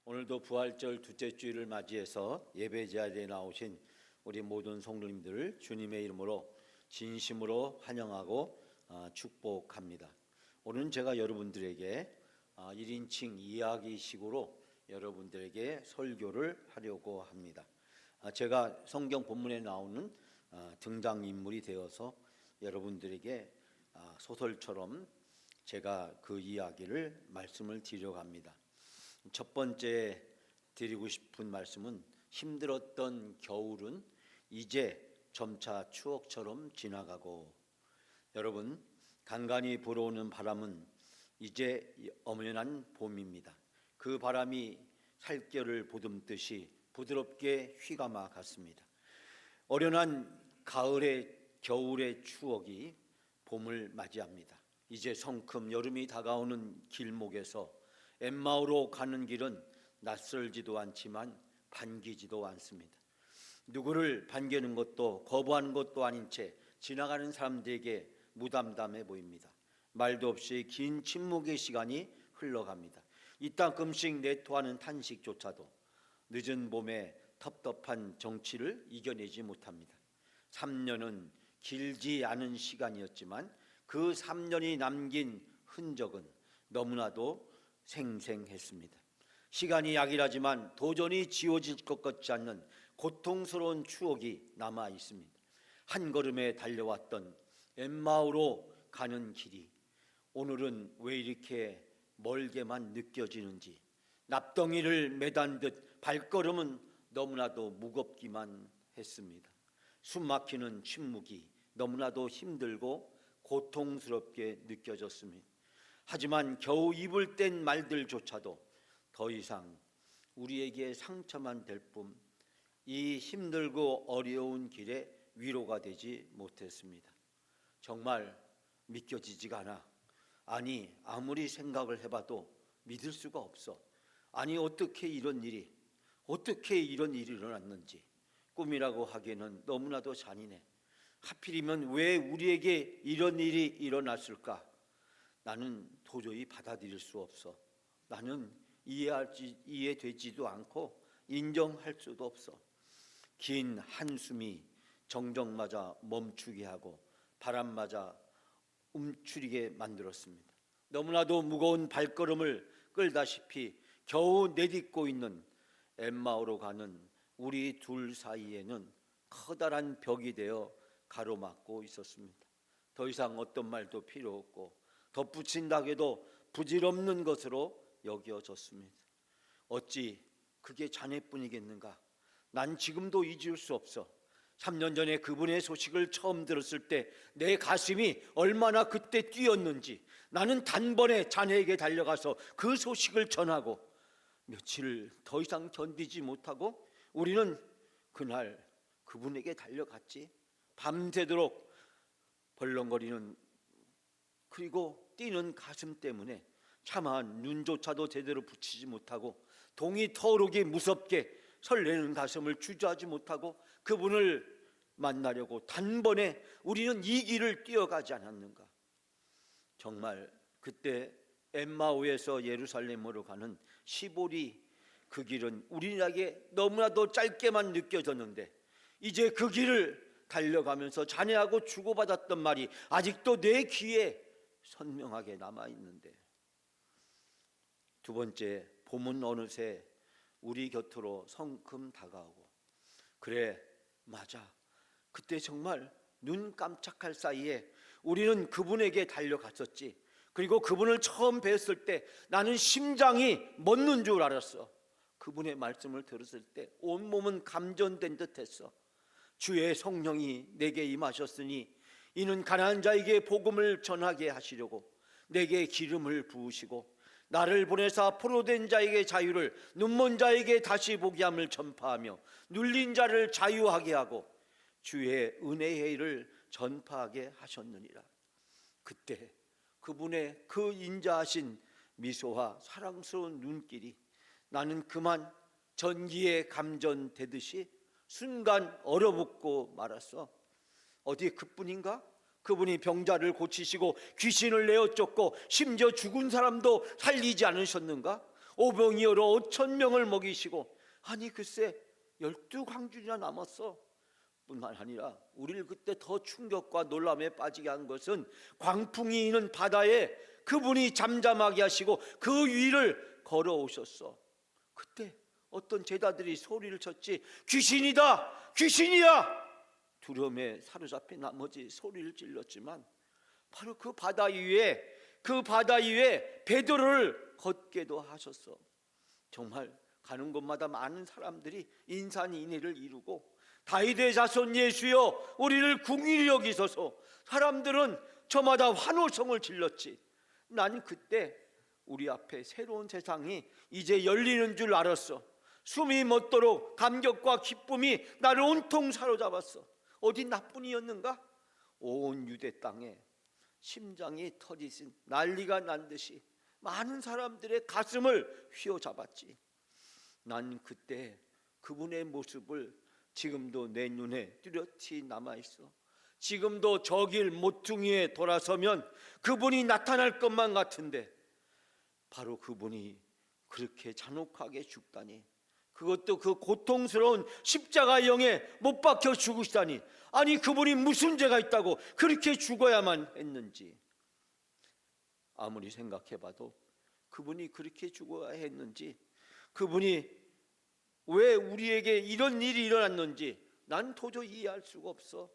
오늘도 부활절 둘째 주일을 맞이해서 예배 자리에 나오신 우리 모든 성도님들을 주님의 이름으로 진심으로 환영하고 축복합니다. 오늘은 제가 여러분들에게 1인칭 이야기식으로 여러분들에게 설교를 하려고 합니다. 제가 성경 본문에 나오는 등장인물이 되어서 여러분들에게 소설처럼 제가 그 이야기를 말씀을 드리려고 합니다. 첫 번째 드리고 싶은 말씀은 힘들었던 겨울은 이제 점차 추억처럼 지나가고, 여러분, 간간히 불어오는 바람은 이제 엄연한 봄입니다. 그 바람이 살결을 보듬듯이 부드럽게 휘감아 갔습니다. 어련한 가을의 겨울의 추억이 봄을 맞이합니다. 이제 성큼 여름이 다가오는 길목에서 엠마오로 가는 길은 낯설지도 않지만 반기지도 않습니다. 누구를 반기는 것도 거부하는 것도 아닌 채 지나가는 사람들에게 무담담해 보입니다. 말도 없이 긴 침묵의 시간이 흘러갑니다. 이따금씩 내토하는 탄식조차도 늦은 봄의 텁텁한 정취를 이겨내지 못합니다. 3년은 길지 않은 시간이었지만 그 3년이 남긴 흔적은 너무나도 생생했습니다. 시간이 약이라지만 도저히 지워질 것 같지 않는 고통스러운 추억이 남아 있습니다. 한 걸음에 달려왔던 엠마오로 가는 길이 오늘은 왜 이렇게 멀게만 느껴지는지, 납덩이를 매단 듯 발걸음은 너무나도 무겁기만 했습니다. 숨막히는 침묵이 너무나도 힘들고 고통스럽게 느껴졌습니다. 하지만 겨우 입을 뗀 말들조차도 더 이상 우리에게 상처만 될 뿐 이 힘들고 어려운 길에 위로가 되지 못했습니다. 정말 믿겨지지가 않아. 아니, 아무리 생각을 해봐도 믿을 수가 없어. 아니, 어떻게 이런 일이 일어났는지 꿈이라고 하기에는 너무나도 잔인해. 하필이면 왜 우리에게 이런 일이 일어났을까? 나는 도저히 받아들일 수 없어. 나는 이해되지도 않고 인정할 수도 없어. 긴 한숨이 정적마저 멈추게 하고 바람마저 움츠리게 만들었습니다. 너무나도 무거운 발걸음을 끌다시피 겨우 내딛고 있는 엠마오로 가는 우리 둘 사이에는 커다란 벽이 되어 가로막고 있었습니다. 더 이상 어떤 말도 필요 없고 덧붙인다고 해도 부질없는 것으로 여겨졌습니다. 어찌 그게 자네뿐이겠는가? 난 지금도 잊을 수 없어. 3년 전에 그분의 소식을 처음 들었을 때 내 가슴이 얼마나 그때 뛰었는지. 나는 단번에 자네에게 달려가서 그 소식을 전하고 며칠을 더 이상 견디지 못하고 우리는 그날 그분에게 달려갔지. 밤새도록 벌렁거리는 그리고 뛰는 가슴 때문에 차마 눈조차도 제대로 붙이지 못하고 동이 터오르기 무섭게 설레는 가슴을 주저하지 못하고 그분을 만나려고 단번에 우리는 이 길을 뛰어가지 않았는가? 정말 그때 엠마오에서 예루살렘으로 가는 시보리 그 길은 우리에게 너무나도 짧게만 느껴졌는데 이제 그 길을 달려가면서 자네하고 주고받았던 말이 아직도 내 귀에 선명하게 남아있는데, 두 번째, 봄은 어느새 우리 곁으로 성큼 다가오고, 그래, 맞아. 그때 정말 눈 깜짝할 사이에 우리는 그분에게 달려갔었지. 그리고 그분을 처음 뵀을 때 나는 심장이 멎는 줄 알았어. 그분의 말씀을 들었을 때 온몸은 감전된 듯했어. 주의 성령이 내게 임하셨으니 이는 가난한 자에게 복음을 전하게 하시려고 내게 기름을 부으시고 나를 보내사 포로된 자에게 자유를, 눈먼 자에게 다시 보게 함을 전파하며 눌린 자를 자유하게 하고 주의 은혜의 일을 전파하게 하셨느니라. 그때 그분의 그 인자하신 미소와 사랑스러운 눈길이 나는 그만 전기에 감전되듯이 순간 얼어붙고 말았어. 어디 그뿐인가? 그분이 병자를 고치시고 귀신을 내어 쫓고 심지어 죽은 사람도 살리지 않으셨는가? 오병이 어로 5,000명을 먹이시고, 아니 글쎄 12광주나 남았어. 뿐만 아니라 우리를 그때 더 충격과 놀람에 빠지게 한 것은 광풍이 있는 바다에 그분이 잠잠하게 하시고 그 위를 걸어오셨어. 그때 어떤 제자들이 소리를 쳤지, 귀신이다, 귀신이야. 두려움에 사로잡힌 나머지 소리를 질렀지만 바로 그 바다 위에 베드로를 걷게도 하셨어. 정말 가는 곳마다 많은 사람들이 인산인해를 이루고, 다윗의 자손 예수여 우리를 긍휼히 여기소서. 사람들은 저마다 환호성을 질렀지. 난 그때 우리 앞에 새로운 세상이 이제 열리는 줄 알았어. 숨이 멎도록 감격과 기쁨이 나를 온통 사로잡았어. 어디 나뿐이었는가? 온 유대 땅에 심장이 터지신 난리가 난 듯이 많은 사람들의 가슴을 휘어잡았지. 난 그때 그분의 모습을 지금도 내 눈에 뚜렷이 남아있어. 지금도 저 길 모퉁이에 돌아서면 그분이 나타날 것만 같은데, 바로 그분이 그렇게 잔혹하게 죽다니, 그것도 그 고통스러운 십자가형에 못 박혀 죽으시다니, 아니 그분이 무슨 죄가 있다고 그렇게 죽어야만 했는지. 아무리 생각해봐도 그분이 그렇게 죽어야 했는지, 그분이 왜 우리에게 이런 일이 일어났는지 난 도저히 이해할 수가 없어.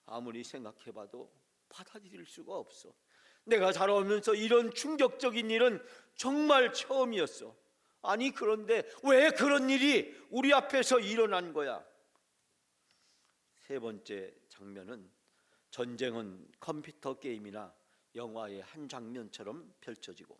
아무리 생각해봐도 받아들일 수가 없어. 내가 자라오면서 이런 충격적인 일은 정말 처음이었어. 아니 그런데 왜 그런 일이 우리 앞에서 일어난 거야? 세 번째 장면은 전쟁은 컴퓨터 게임이나 영화의 한 장면처럼 펼쳐지고,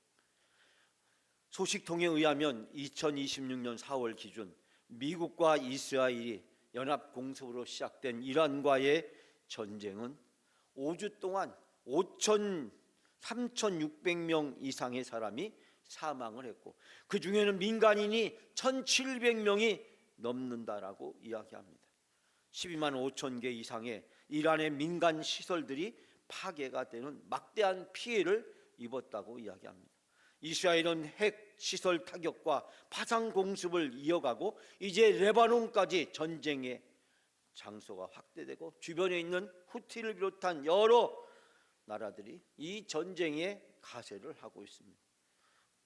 소식통에 의하면 2026년 4월 기준 미국과 이스라엘이 연합 공습으로 시작된 이란과의 전쟁은 5주 동안 3,600명 이상의 사람이 사망을 했고, 그 중에는 민간인이 1,700명이 넘는다라고 이야기합니다. 12만 5천 개 이상의 이란의 민간 시설들이 파괴가 되는 막대한 피해를 입었다고 이야기합니다. 이스라엘은 핵 시설 타격과 파상 공습을 이어가고 이제 레바논까지 전쟁의 장소가 확대되고, 주변에 있는 후티를 비롯한 여러 나라들이 이 전쟁에 가세를 하고 있습니다.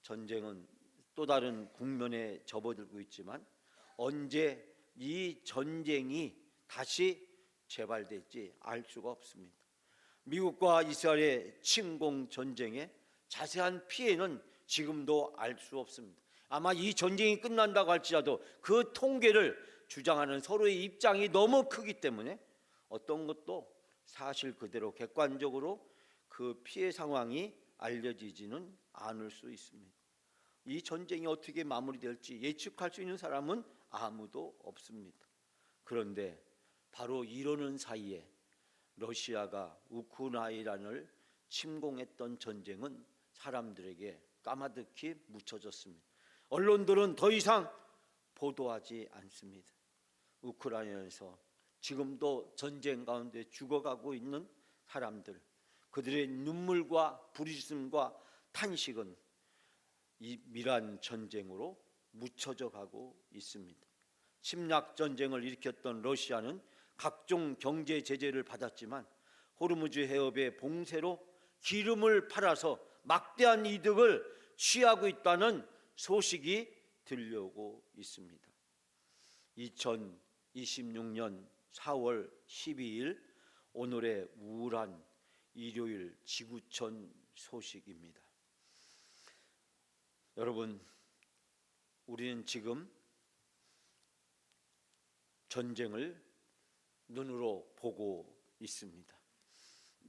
전쟁은 또 다른 국면에 접어들고 있지만 언제 이 전쟁이 다시 재발될지 알 수가 없습니다. 미국과 이스라엘의 침공 전쟁의 자세한 피해는 지금도 알 수 없습니다. 아마 이 전쟁이 끝난다고 할지라도 그 통계를 주장하는 서로의 입장이 너무 크기 때문에 어떤 것도 사실 그대로 객관적으로 그 피해 상황이 알려지지는 않을 수 있습니다. 이 전쟁이 어떻게 마무리될지 예측할 수 있는 사람은 아무도 없습니다. 그런데 바로 이러는 사이에 러시아가 우크라이나를 침공했던 전쟁은 사람들에게 까마득히 묻혀졌습니다. 언론들은 더 이상 보도하지 않습니다. 우크라이나에서 지금도 전쟁 가운데 죽어가고 있는 사람들, 그들의 눈물과 부르짖음과 탄식은 이 미란 전쟁으로 묻혀져 가고 있습니다. 침략 전쟁을 일으켰던 러시아는 각종 경제 제재를 받았지만 호르무즈 해협의 봉쇄로 기름을 팔아서 막대한 이득을 취하고 있다는 소식이 들려오고 있습니다. 2026년 4월 12일 오늘의 우울한 일요일 지구촌 소식입니다. 여러분, 우리는 지금 전쟁을 눈으로 보고 있습니다.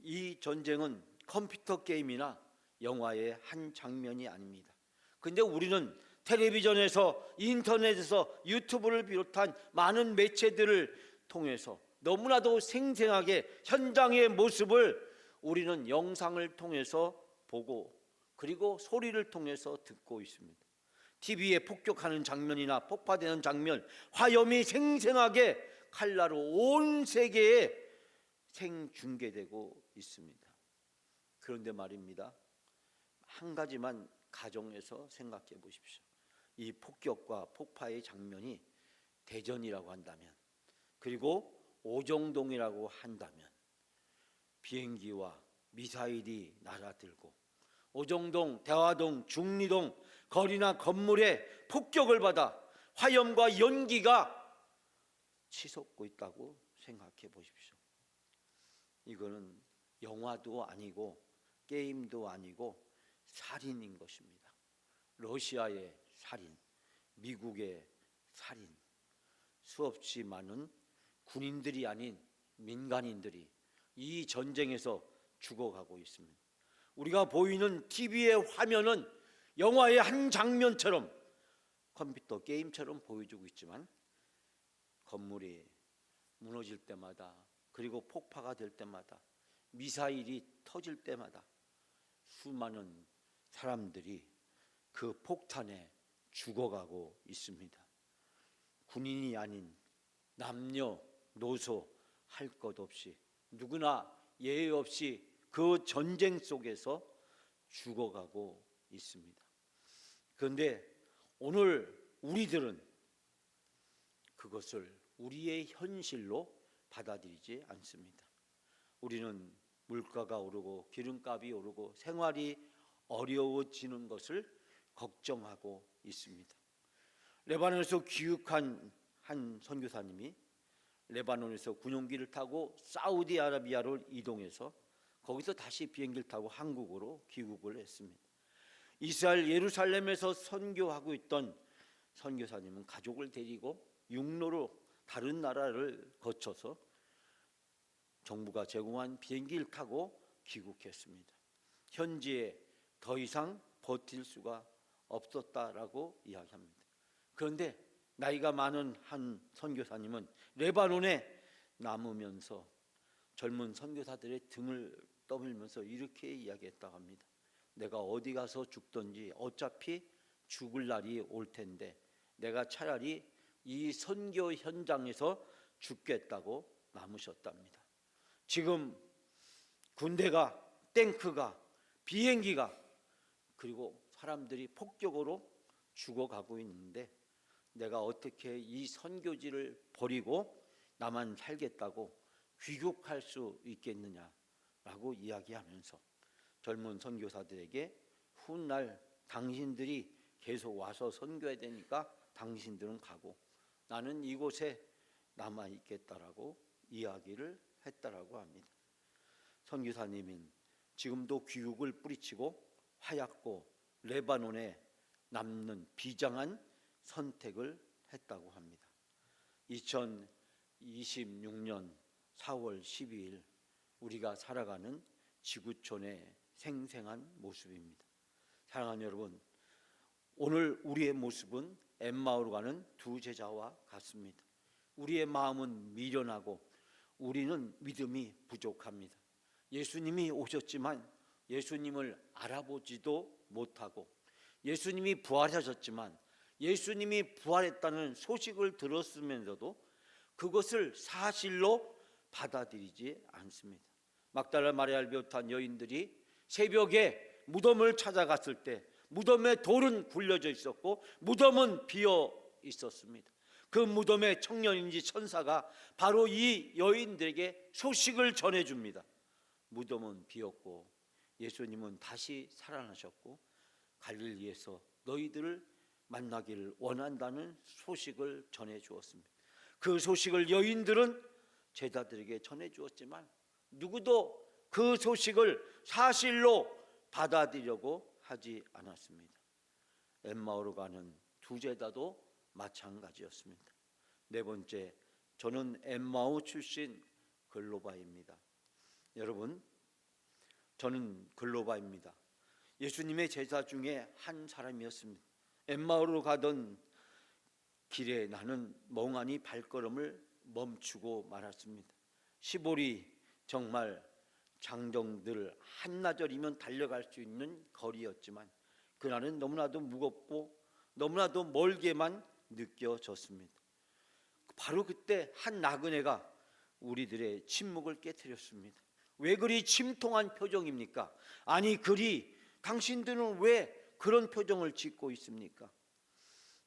이 전쟁은 컴퓨터 게임이나 영화의 한 장면이 아닙니다. 근데 우리는 텔레비전에서, 인터넷에서, 유튜브를 비롯한 많은 매체들을 통해서 너무나도 생생하게 현장의 모습을 우리는 영상을 통해서 보고, 그리고 소리를 통해서 듣고 있습니다. TV에 폭격하는 장면이나 폭파되는 장면, 화염이 생생하게 칼라로 온 세계에 생중계되고 있습니다. 그런데 말입니다, 한 가지만 가정에서 생각해 보십시오. 이 폭격과 폭파의 장면이 대전이라고 한다면, 그리고 오정동이라고 한다면, 비행기와 미사일이 날아들고 오정동, 대화동, 중리동 거리나 건물에 폭격을 받아 화염과 연기가 치솟고 있다고 생각해 보십시오. 이거는 영화도 아니고 게임도 아니고 살인인 것입니다. 러시아의 살인, 미국의 살인, 수없이 많은 군인들이 아닌 민간인들이 이 전쟁에서 죽어가고 있습니다. 우리가 보이는 TV의 화면은 영화의 한 장면처럼, 컴퓨터 게임처럼 보여주고 있지만, 건물이 무너질 때마다, 그리고 폭파가 될 때마다, 미사일이 터질 때마다 수많은 사람들이 그 폭탄에 죽어가고 있습니다. 군인이 아닌 남녀 노소 할 것 없이 누구나 예외 없이 그 전쟁 속에서 죽어가고 있습니다. 그런데 오늘 우리들은 그것을 우리의 현실로 받아들이지 않습니다. 우리는 물가가 오르고 기름값이 오르고 생활이 어려워지는 것을 걱정하고 있습니다. 레바논에서 귀국한 한 선교사님이 레바논에서 군용기를 타고 사우디아라비아로 이동해서 거기서 다시 비행기를 타고 한국으로 귀국을 했습니다. 이스라엘 예루살렘에서 선교하고 있던 선교사님은 가족을 데리고 육로로 다른 나라를 거쳐서 정부가 제공한 비행기를 타고 귀국했습니다. 현지에 더 이상 버틸 수가 없었다라고 이야기합니다. 그런데 나이가 많은 한 선교사님은 레바논에 남으면서 젊은 선교사들의 등을 떠밀면서 이렇게 이야기했다고 합니다. 내가 어디 가서 죽든지 어차피 죽을 날이 올 텐데 내가 차라리 이 선교 현장에서 죽겠다고 남으셨답니다. 지금 군대가, 탱크가, 비행기가, 그리고 사람들이 폭격으로 죽어가고 있는데 내가 어떻게 이 선교지를 버리고 나만 살겠다고 귀국할 수 있겠느냐라고 이야기하면서 젊은 선교사들에게 훗날 당신들이 계속 와서 선교해야 되니까 당신들은 가고 나는 이곳에 남아 있겠다라고 이야기를 했다라고 합니다. 선교사님은 지금도 귀국을 뿌리치고 하얗고 레바논에 남는 비장한 선택을 했다고 합니다. 2026년 4월 12일 우리가 살아가는 지구촌의 생생한 모습입니다. 사랑하는 여러분, 오늘 우리의 모습은 엠마오로 가는 두 제자와 같습니다. 우리의 마음은 미련하고 우리는 믿음이 부족합니다. 예수님이 오셨지만 예수님을 알아보지도 못하고 예수님이 부활하셨지만 예수님이 부활했다는 소식을 들었으면서도 그것을 사실로 받아들이지 않습니다. 막달라 마리아를 비롯한 여인들이 새벽에 무덤을 찾아갔을 때 무덤에 돌은 굴려져 있었고 무덤은 비어 있었습니다. 그 무덤에 청년인지 천사가 바로 이 여인들에게 소식을 전해줍니다. 무덤은 비었고 예수님은 다시 살아나셨고 갈릴리에서 너희들을 만나기를 원한다는 소식을 전해주었습니다. 그 소식을 여인들은 제자들에게 전해주었지만 누구도 그 소식을 사실로 받아들이려고 하지 않았습니다. 엠마오로 가는 두 제자도 마찬가지였습니다. 네 번째, 저는 엠마오 출신 글로바입니다. 여러분, 저는 글로바입니다. 예수님의 제자 중에 한 사람이었습니다. 엠마오로 가던 길에 나는 멍하니 발걸음을 멈추고 말았습니다. 시골이 정말 장정들 한나절이면 달려갈 수 있는 거리였지만 그날은 너무나도 무겁고 너무나도 멀게만 느껴졌습니다. 바로 그때 한 나그네가 우리들의 침묵을 깨뜨렸습니다. 왜 그리 침통한 표정입니까? 아니 그리 당신들은 왜 그런 표정을 짓고 있습니까?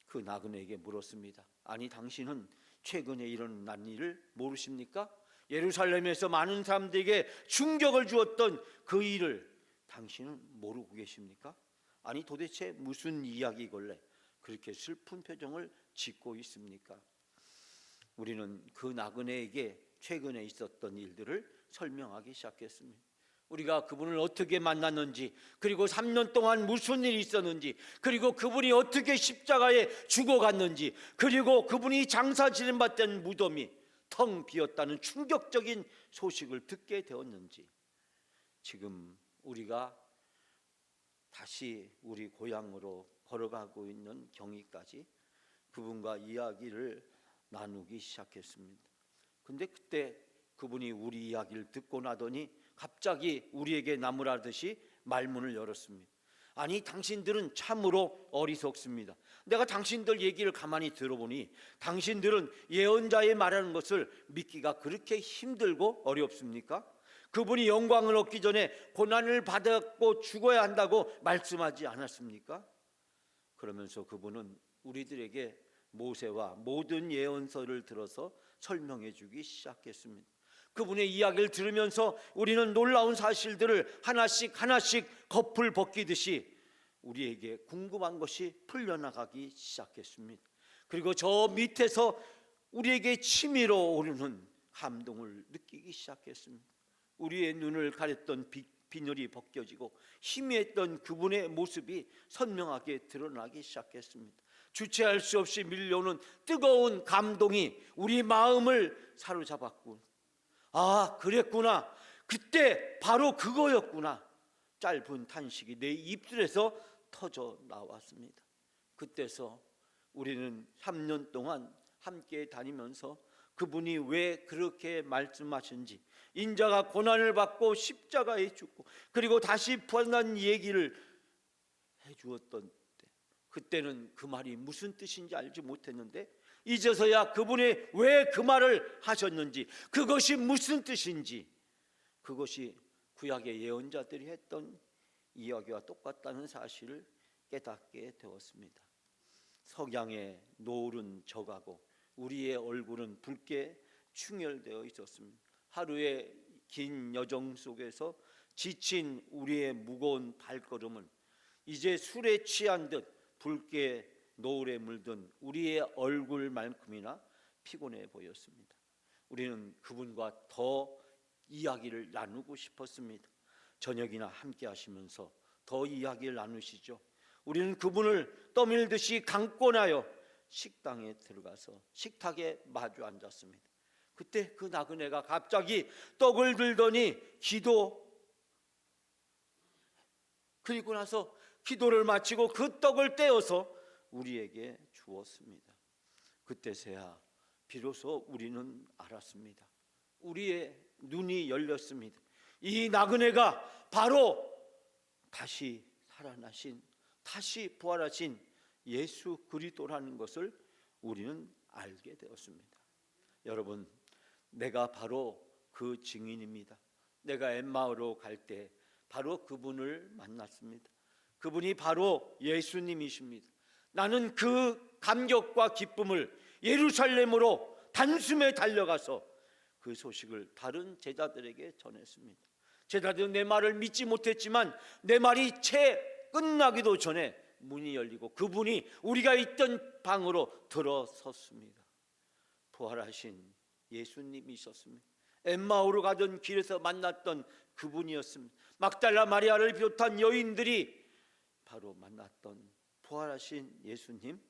그 나그네에게 물었습니다. 아니, 당신은 최근에 일어난 일을 모르십니까? 예루살렘에서 많은 사람들에게 충격을 주었던 그 일을 당신은 모르고 계십니까? 아니, 도대체 무슨 이야기길래 그렇게 슬픈 표정을 짓고 있습니까? 우리는 그 나그네에게 최근에 있었던 일들을 설명하기 시작했습니다. 우리가 그분을 어떻게 만났는지, 그리고 3년 동안 무슨 일이 있었는지, 그리고 그분이 어떻게 십자가에 죽어갔는지, 그리고 그분이 장사 지내봤던 무덤이 텅 비었다는 충격적인 소식을 듣게 되었는지, 지금 우리가 다시 우리 고향으로 걸어가고 있는 경위까지 그분과 이야기를 나누기 시작했습니다. 근데 그때 그분이 우리 이야기를 듣고 나더니 갑자기 우리에게 나무라듯이 말문을 열었습니다. 아니, 당신들은 참으로 어리석습니다. 내가 당신들 얘기를 가만히 들어보니 당신들은 예언자의 말하는 것을 믿기가 그렇게 힘들고 어렵습니까? 그분이 영광을 얻기 전에 고난을 받았고 죽어야 한다고 말씀하지 않았습니까? 그러면서 그분은 우리들에게 모세와 모든 예언서를 들어서 설명해 주기 시작했습니다. 그분의 이야기를 들으면서 우리는 놀라운 사실들을 하나씩 겉을 벗기듯이 우리에게 궁금한 것이 풀려나가기 시작했습니다. 그리고 저 밑에서 우리에게 치밀어 오르는 감동을 느끼기 시작했습니다. 우리의 눈을 가렸던 비늘이 벗겨지고 희미했던 그분의 모습이 선명하게 드러나기 시작했습니다. 주체할 수 없이 밀려오는 뜨거운 감동이 우리 마음을 사로잡았고, 아, 그랬구나, 그때 바로 그거였구나, 짧은 탄식이 내 입술에서 터져 나왔습니다. 그때서 우리는 3년 동안 함께 다니면서 그분이 왜 그렇게 말씀하신지, 인자가 고난을 받고 십자가에 죽고 그리고 다시 부활한 얘기를 해주었던 때, 그때는 그 말이 무슨 뜻인지 알지 못했는데 이제서야 그분이 왜 그 말을 하셨는지, 그것이 무슨 뜻인지, 그것이 구약의 예언자들이 했던 이야기와 똑같다는 사실을 깨닫게 되었습니다. 석양의 노을은 져가고 우리의 얼굴은 붉게 충혈되어 있었습니다. 하루의 긴 여정 속에서 지친 우리의 무거운 발걸음은 이제 술에 취한 듯 붉게 노을에 물든 우리의 얼굴만큼이나 피곤해 보였습니다. 우리는 그분과 더 이야기를 나누고 싶었습니다. 저녁이나 함께 하시면서 더 이야기를 나누시죠. 우리는 그분을 떠밀듯이 강권하여 식당에 들어가서 식탁에 마주 앉았습니다. 그때 그 나그네가 갑자기 떡을 들더니 그리고 나서 기도를 마치고 그 떡을 떼어서 우리에게 주었습니다. 그때서야 비로소 우리는 알았습니다. 우리의 눈이 열렸습니다. 이 나그네가 바로 다시 살아나신, 다시 부활하신 예수 그리스도라는 것을 우리는 알게 되었습니다. 여러분, 내가 바로 그 증인입니다. 내가 엠마오로 갈 때 바로 그분을 만났습니다. 그분이 바로 예수님이십니다. 나는 그 감격과 기쁨을 예루살렘으로 단숨에 달려가서 그 소식을 다른 제자들에게 전했습니다. 제자들은 내 말을 믿지 못했지만 내 말이 채 끝나기도 전에 문이 열리고 그분이 우리가 있던 방으로 들어섰습니다. 부활하신 예수님이셨습니다. 엠마오로 가던 길에서 만났던 그분이었습니다. 막달라 마리아를 비롯한 여인들이 바로 만났던 부활하신 예수님,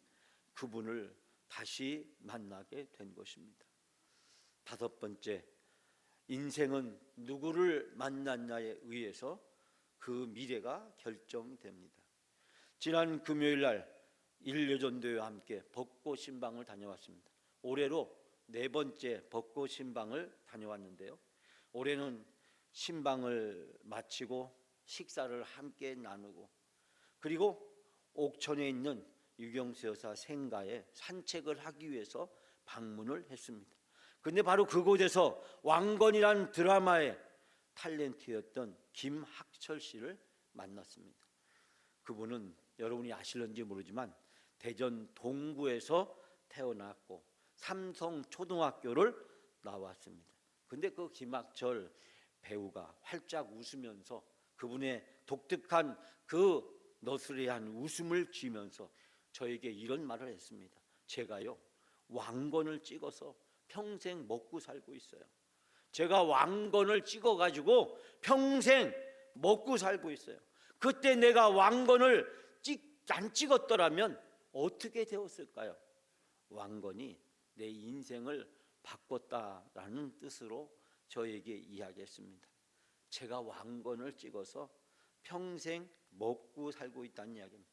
그분을 다시 만나게 된 것입니다. 다섯 번째, 인생은 누구를 만났냐에 의해서 그 미래가 결정됩니다. 지난 금요일 날 일요전도회와 함께 벚꽃 신방을 다녀왔습니다. 올해로 네 번째 벚꽃 신방을 다녀왔는데요, 올해는 신방을 마치고 식사를 함께 나누고 그리고 옥천에 있는 유경수 여사 생가에 산책을 하기 위해서 방문을 했습니다. 근데 바로 그곳에서 왕건이라는 드라마의 탤런트였던 김학철 씨를 만났습니다. 그분은 여러분이 아실런지 모르지만 대전 동구에서 태어났고 삼성 초등학교를 나왔습니다. 근데 그 김학철 배우가 활짝 웃으면서 그분의 독특한 그 너스레한 웃음을 지면서 저에게 이런 말을 했습니다. 제가요 왕건을 찍어서 평생 먹고 살고 있어요. 제가 왕건을 찍어가지고 평생 먹고 살고 있어요. 그때 내가 왕건을 안 찍었더라면 어떻게 되었을까요? 왕건이 내 인생을 바꿨다라는 뜻으로 저에게 이야기했습니다. 제가 왕건을 찍어서 평생 먹고 살고 있다는 이야기입니다.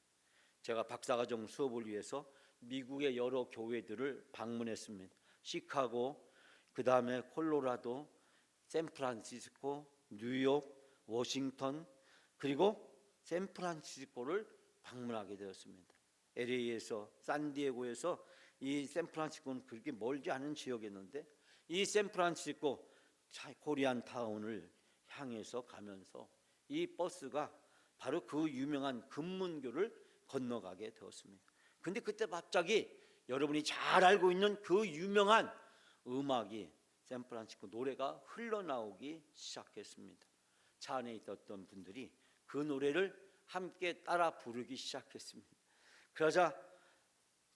제가 박사과정 수업을 위해서 미국의 여러 교회들을 방문했습니다. 시카고, 그 다음에 콜로라도, 샌프란시스코, 뉴욕, 워싱턴, 그리고 샌프란시스코를 방문하게 되었습니다. LA에서 산디에고에서 이 샌프란시스코는 그렇게 멀지 않은 지역이었는데 이 샌프란시스코 코리안 타운을 향해서 가면서 이 버스가 바로 그 유명한 금문교를 건너가게 되었습니다. 근데 그때 갑자기 여러분이 잘 알고 있는 그 유명한 음악이 샌프란시스코 노래가 흘러나오기 시작했습니다. 차 안에 있었던 분들이 그 노래를 함께 따라 부르기 시작했습니다. 그러자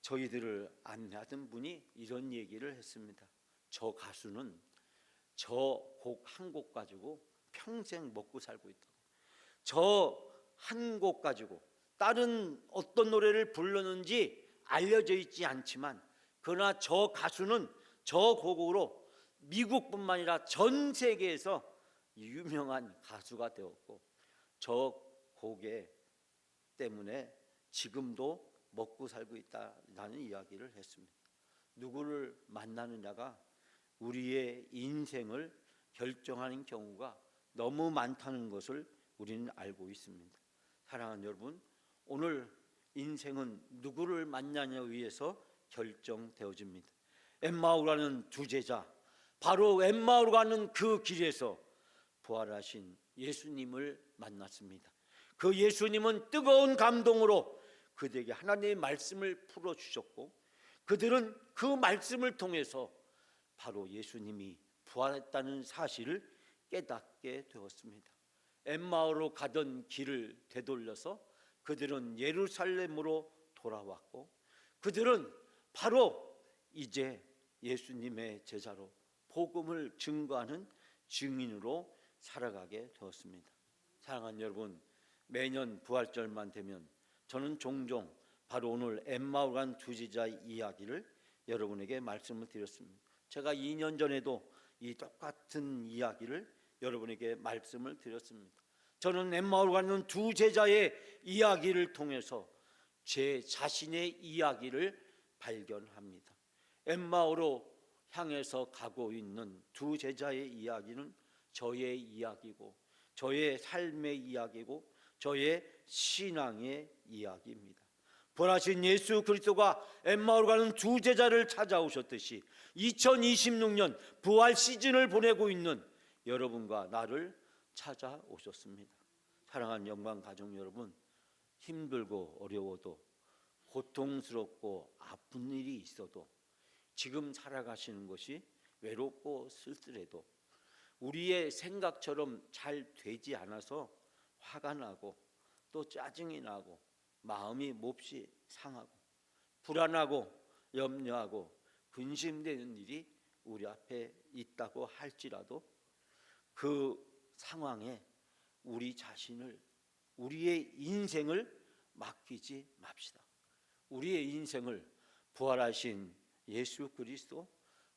저희들을 안내하던 분이 이런 얘기를 했습니다. 저 가수는 저 곡 한 곡 가지고 평생 먹고 살고 있다고. 저 한 곡 가지고 다른 어떤 노래를 불렀는지 알려져 있지 않지만 그러나 저 가수는 저 곡으로 미국뿐만 아니라 전 세계에서 유명한 가수가 되었고 저 곡에 때문에 지금도 먹고 살고 있다라는 이야기를 했습니다. 누구를 만나느냐가 우리의 인생을 결정하는 경우가 너무 많다는 것을 우리는 알고 있습니다. 사랑하는 여러분, 오늘 인생은 누구를 만나냐에 의해서 결정되어집니다. 엠마오 가는 두 제자, 바로 엠마오로 가는 그 길에서 부활하신 예수님을 만났습니다. 그 예수님은 뜨거운 감동으로 그들에게 하나님의 말씀을 풀어주셨고 그들은 그 말씀을 통해서 바로 예수님이 부활했다는 사실을 깨닫게 되었습니다. 엠마오로 가던 길을 되돌려서 그들은 예루살렘으로 돌아왔고 그들은 바로 이제 예수님의 제자로 복음을 증거하는 증인으로 살아가게 되었습니다. 사랑하는 여러분, 매년 부활절만 되면 저는 종종 바로 오늘 엠마오 간 두 제자의 이야기를 여러분에게 말씀을 드렸습니다. 제가 2년 전에도 이 똑같은 이야기를 여러분에게 말씀을 드렸습니다. 저는 엠마오로 가는 두 제자의 이야기를 통해서 제 자신의 이야기를 발견합니다. 엠마오로 향해서 가고 있는 두 제자의 이야기는 저의 이야기고 저의 삶의 이야기고 저의 신앙의 이야기입니다. 부활하신 예수 그리스도가 엠마오로 가는 두 제자를 찾아오셨듯이 2026년 부활 시즌을 보내고 있는 여러분과 나를 찾아오셨습니다. 사랑하는 영광 가족 여러분, 힘들고 어려워도 고통스럽고 아픈 일이 있어도 지금 살아가시는 것이 외롭고 쓸쓸해도 우리의 생각처럼 잘 되지 않아서 화가 나고 또 짜증이 나고 마음이 몹시 상하고 불안하고 염려하고 근심되는 일이 우리 앞에 있다고 할지라도 그 상황에 우리 자신을 우리의 인생을 맡기지 맙시다. 우리의 인생을 부활하신 예수 그리스도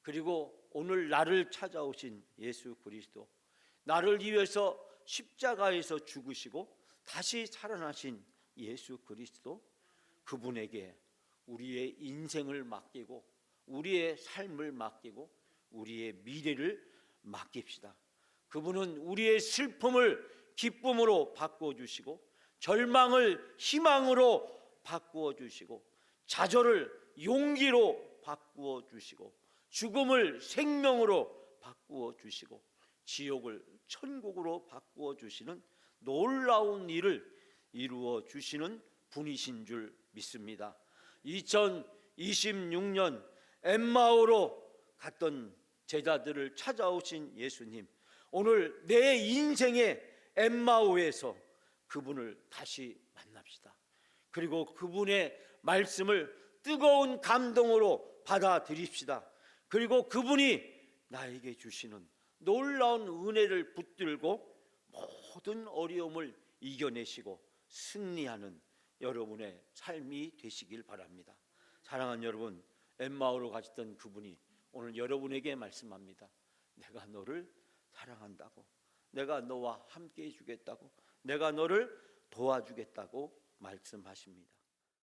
그리고 오늘 나를 찾아오신 예수 그리스도 나를 위해서 십자가에서 죽으시고 다시 살아나신 예수 그리스도 그분에게 우리의 인생을 맡기고 우리의 삶을 맡기고 우리의 미래를 맡깁시다. 그분은 우리의 슬픔을 기쁨으로 바꿔주시고 절망을 희망으로 바꾸어주시고 좌절을 용기로 바꾸어주시고 죽음을 생명으로 바꾸어주시고 지옥을 천국으로 바꾸어주시는 놀라운 일을 이루어주시는 분이신 줄 믿습니다. 2026년 엠마오로 갔던 제자들을 찾아오신 예수님, 오늘 내 인생의 엠마오에서 그분을 다시 만납시다. 그리고 그분의 말씀을 뜨거운 감동으로 받아들입시다. 그리고 그분이 나에게 주시는 놀라운 은혜를 붙들고 모든 어려움을 이겨내시고 승리하는 여러분의 삶이 되시길 바랍니다. 사랑하는 여러분, 엠마오로 가셨던 그분이 오늘 여러분에게 말씀합니다. 내가 너를 사랑한다고, 내가 너와 함께 해주겠다고, 내가 너를 도와주겠다고 말씀하십니다.